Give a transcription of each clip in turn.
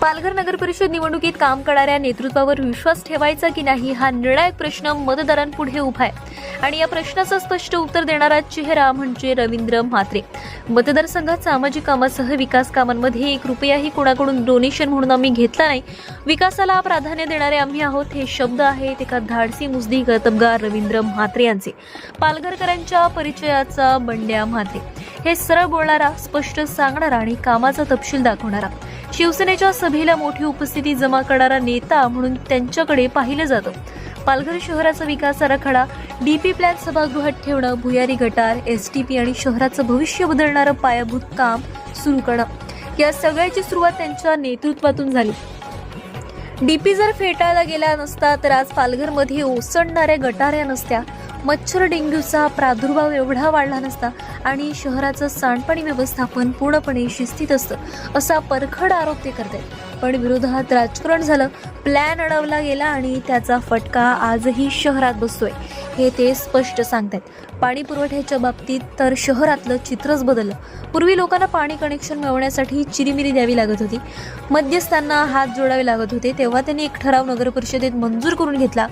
पालघर नगरपरिषद निवडणुकीत काम करणाऱ्या नेतृत्वावर विश्वास ठेवायचा की नाही हा निर्णायक प्रश्न मतदारांपुढे उभा आहे आणि या प्रश्नाचं स्पष्ट उत्तर देणारा चेहरा म्हणजे रवींद्र म्हात्रे। मतदारसंघात सामाजिक कामासह विकास कामांमध्ये 1 रुपयाही कोणाकडून डोनेशन म्हणून आम्ही घेतला नाही। विकासाला प्राधान्य देणारे आम्ही आहोत हे शब्द आहेत एका धाडसी मुसदी कर्तबगार रवींद्र म्हात्रे यांचे। पालघरकरांच्या परिचयाचा बंड्या म्हात्रे हे सरळ बोलणारा, स्पष्ट सांगणारा आणि कामाचा तपशील दाखवणारा, शिवसेनेच्या सभेला मोठी उपस्थिती जमा करणारा नेता म्हणून त्यांच्याकडे पाहिलं जातं। पालघर शहराचा विकास आराखडा, डीपी प्लॅन सभागृहात ठेवणं, भुयारी गटार, एसटीपी आणि शहराचं भविष्य बदलणारं पायाभूत काम सुरू करणं, या सगळ्याची सुरुवात त्यांच्या नेतृत्वातून झाली। डीपी जर फेटाळला गेला नसता तर आज पालघरमध्ये ओसंडणाऱ्या गटाऱ्या नसत्या, मच्छर डेंग्यूचा प्रादुर्भाव एवढा वाढला नसता आणि शहराचं सांडपाणी व्यवस्थापन पूर्णपणे शिस्तीत असतं, असा परखड आरोप ते करतात। पण विरोधात राजकारण झालं, प्लॅन अडवला गेला आणि त्याचा फटका आजही शहरात बसतोय हे ते स्पष्ट सांगतात। पाणी पुरवठ्याच्या बाबतीत तर शहरातलं चित्रच बदललं। पूर्वी लोकांना पाणी कनेक्शन मिळवण्यासाठी चिरीमिरी द्यावी लागत होती, मध्यस्थांना हात जोडावे लागत होते। तेव्हा त्यांनी एक ठराव नगरपरिषदेत मंजूर करून घेतला,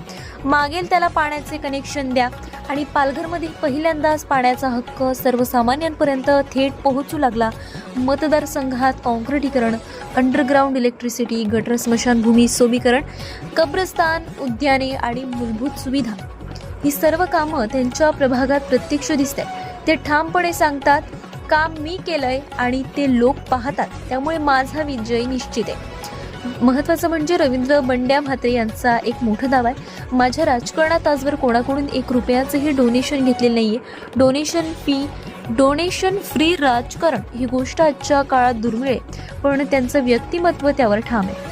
मागेल त्याला पाण्याचे कनेक्शन द्या आणि पालघरमध्ये पहिल्यांदाच पाण्याचा हक्क सर्वसामान्यांपर्यंत थेट पोहोचू लागला। मतदारसंघात काँक्रिटीकरण, अंडरग्राउंड इलेक्ट्रिसिटी, गटर, स्मशानभूमी सोबीकरण, कब्रस्तान, उद्याने आणि मूलभूत सुविधा ही सर्व कामं त्यांच्या प्रभागात प्रत्यक्ष दिसतात। ते ठामपणे सांगतात, काम मी केलंय आणि ते लोक पाहतात, त्यामुळे माझा विजय निश्चित आहे। महत्त्वाचं म्हणजे रवींद्र बंड्या म्हात्रे यांचा एक मोठा दावा आहे, माझ्या राजकारणात आजवर कोणाकडून 1 रुपयाचंही डोनेशन घेतलेलं नाहीये। डोनेशन फ्री राजकारण ही गोष्ट आजच्या काळात दुर्मिळ आहे, पण त्यांचं व्यक्तिमत्व त्यावर ठाम आहे।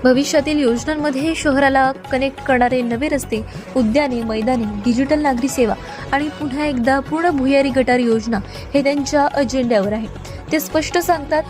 भविष्यातील योजनांमध्ये शहराला कनेक्ट करणारे नवे रस्ते, उद्याने, मैदाने, डिजिटल नागरी सेवा आणि पुन्हा एकदा पूर्ण भुयारी गटार योजना हे त्यांच्या अजेंड्यावर आहे। ते स्पष्ट सांगतात,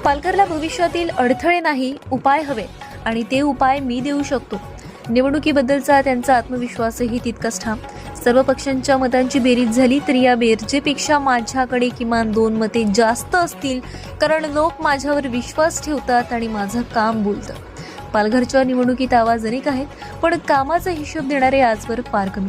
पालघरला भविष्यातील अडथळे नाही, उपाय हवे आणि ते उपाय मी देऊ शकतो। निवडणुकीबद्दलचा त्यांचा आत्मविश्वासही तितकाच ठाम। सर्व पक्षांच्या मतांची बेरीज झाली तरी या बेरजेपेक्षा माझ्याकडे किमान 2 मते जास्त असतील, कारण लोक माझ्यावर विश्वास ठेवतात आणि माझं काम बोलतं। पालघरच्या निवडणुकीत आवाज अनेक आहेत, पण कामाचा हिशोब देणारे आजवर फार कमी।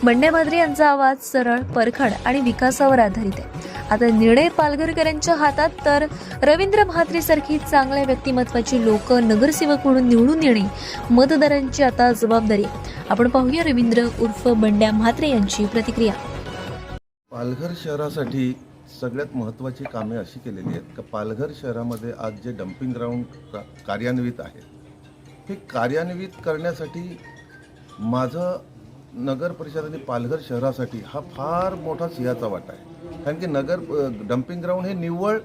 बंड्या म्हात्रे यांचा आवाज सरळ, परखड आणि विकासावर आधारित आहे। आता निर्णय पालघरकरांच्या हातात, तर रवींद्र म्हात्रे सारखी चांगल्या व्यक्तिमत्वाची लोक नगरसेवक म्हणून निवडून येणे मतदारांची आता जबाबदारी आहे। आपण पाहूया रवींद्र उर्फ बंड्या म्हात्रे यांची प्रतिक्रिया। पालघर शहरासाठी सगळ्यात महत्त्वाची कामे अशी केलेली आहेत की पालघर शहरामध्ये आज जे डम्पिंग ग्राउंड कार्यान्वित आहे, हे कार्यान्वित करण्यासाठी माझं नगर परिषद आणि पालघर शहरासाठी हा फार मोठा सिंहाचा वाटा आहे। कारण की डम्पिंग ग्राउंड हे निव्वळ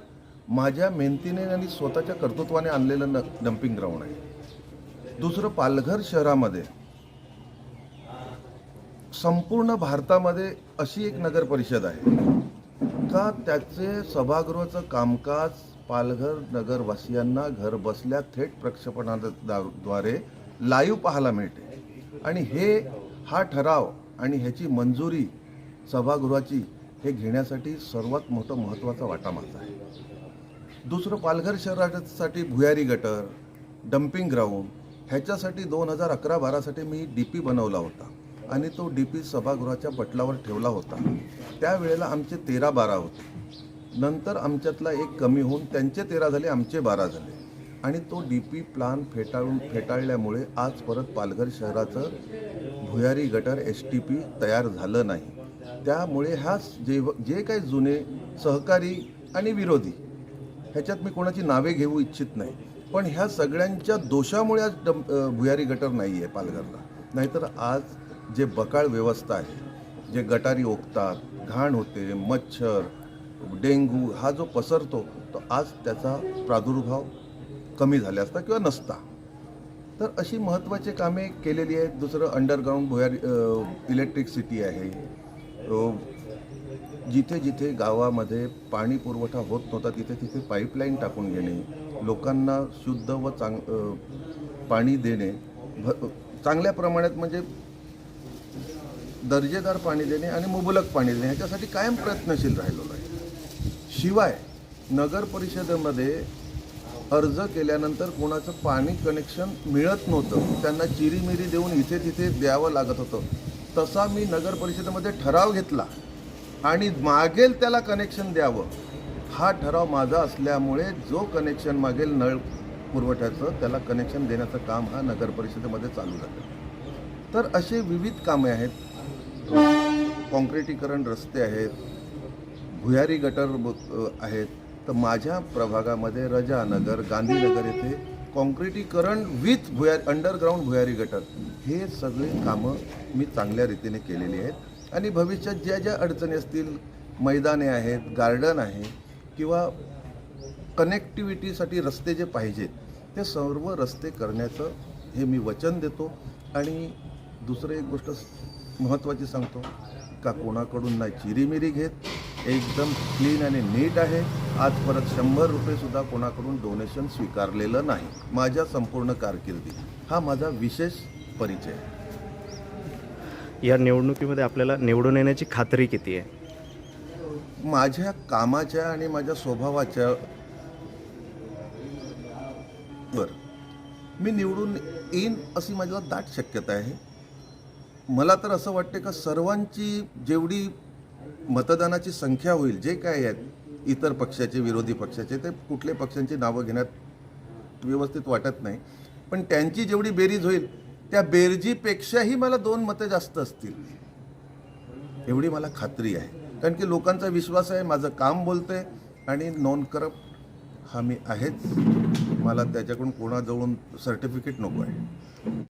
माझ्या मेहनतीने आणि स्वतःच्या कर्तृत्वाने आणलेलं डम्पिंग ग्राउंड आहे। दुसरं, पालघर शहरामध्ये संपूर्ण भारतामध्ये अशी एक नगर परिषद आहे का त्याचे सभागृहाचं कामकाज पालघर नगरवासियांना घर बसल्या थेट प्रक्षेपणाद्वारे लाईव्ह पाहायला मिळते आणि हा ठराव आणि ह्याची मंजुरी सभागृहाची हे घेण्यासाठी सर्वात महत्त्वाचा वाटा माझा आहे। दुसरं, पालघर शहरासाठी भुयारी गटर, डम्पिंग ग्राउंड ह्याच्यासाठी 2011-12 साठी मी डीपी बनवला होता आणि तो डीपी सभागृहाच्या पटलावर ठेवला होता। त्यावेळेला आमचे 13-12 होते, नंतर आमच्यातला एक कमी होऊन त्यांचे 13 झाले, आमचे 12 झाले आणि तो डीपी प्लान फेटाळल्यामुळे आज परत पालघर शहराचं भुयारी गटर एसटीपी तयार झालं नाही। त्यामुळे जे काही जुने सहकारी आणि विरोधी, ह्याच्यात मी कोणाची नावे घेऊ इच्छित नाही, पण ह्या सगळ्यांच्या दोषामुळे आज भुयारी गटर नाही आहे पालघरला। नाहीतर आज जे बकाळ व्यवस्था आहे, जे गटारी ओकतात, घाण होते, मच्छर, डेंग्यू हा जो पसरतो, तो आज त्याचा प्रादुर्भाव कमी झाला असता किंवा नसता। तर अशी महत्त्वाची कामे केलेली आहेत। दुसरं, अंडरग्राउंड भुयारी इलेक्ट्रिसिटी आहे। जिथे जिथे गावामध्ये पाणी पुरवठा होत नव्हता तिथे तिथे पाईपलाईन टाकून घेणे, लोकांना शुद्ध व पाणी देणे, चांगल्या प्रमाणात म्हणजे दर्जेदार पाणी देणे आणि मुबलक पाणी देणे, ह्याच्यासाठी कायम प्रयत्नशील राहिलेलो आहे। शिवाय नगर परिषदेमध्ये अर्ज केल्यानंतर कोणाचं पाणी कनेक्शन मिळत नव्हतं, त्यांना चिरीमिरी देऊन इथे तिथे द्यावं लागत होतं. तसा मी नगर परिषदेमध्ये ठराव घेतला आणि मागेल त्याला कनेक्शन द्यावं. हा ठराव माझा असल्यामुळे जो कनेक्शन मागेल नळ पुरवठ्याचं त्याला कनेक्शन देण्याचं काम हा नगर परिषदेमध्ये चालू झालं. तर असे विविध कामे आहेत. कॉन्क्रिटीकरण रस्ते आहेत, भुयारी गटर आहेत. तर माझ्या प्रभागामध्ये रजानगर, गांधीनगर येथे कॉन्क्रिटीकरण विथ अंडरग्राऊंड भुयारी गटर हे सगळे कामं मी चांगल्या रीतीने केलेली आहेत. आणि भविष्यात ज्या ज्या अडचणी असतील, मैदाने आहेत, गार्डन आहे किंवा कनेक्टिव्हिटीसाठी रस्ते जे पाहिजेत ते सर्व रस्ते करण्याचं हे मी वचन देतो. आणि दुसरं एक गोष्ट महत्त्वाची सांगतो का कोणाकडून नाही चिरीमिरी घेत, एकदम क्लीन आणि नीट आहे. आज परत 100 रुपयेसुद्धा कोणाकडून डोनेशन स्वीकारलेलं नाही माझ्या संपूर्ण कारकिर्दीत. हा माझा विशेष परिचय आहे. या निवडणुकीमध्ये आपल्याला निवडून येण्याची खात्री किती आहे? माझ्या कामाच्या आणि माझ्या स्वभावाच्या वर मी निवडून येईन अशी माझ्या दाट शक्यता आहे. मला तर असं वाटते का सर्वांची जेवढी मतदानाची संख्या होईल, जे काय आहेत इतर पक्षाचे, विरोधी पक्षाचे, ते कुठल्या पक्षांची नावं घेण्यात व्यवस्थित वाटत नाही, पण त्यांची जेवढी बेरीज होईल त्या बेरजीपेक्षाही मला 2 मतं जास्त असतील एवढी मला खात्री आहे. कारण की लोकांचा विश्वास आहे, माझं काम बोलतंय आणि नॉन करप्ट हा मी आहेच. मला त्याच्याकडून कोणाजवळून सर्टिफिकेट नको आहे.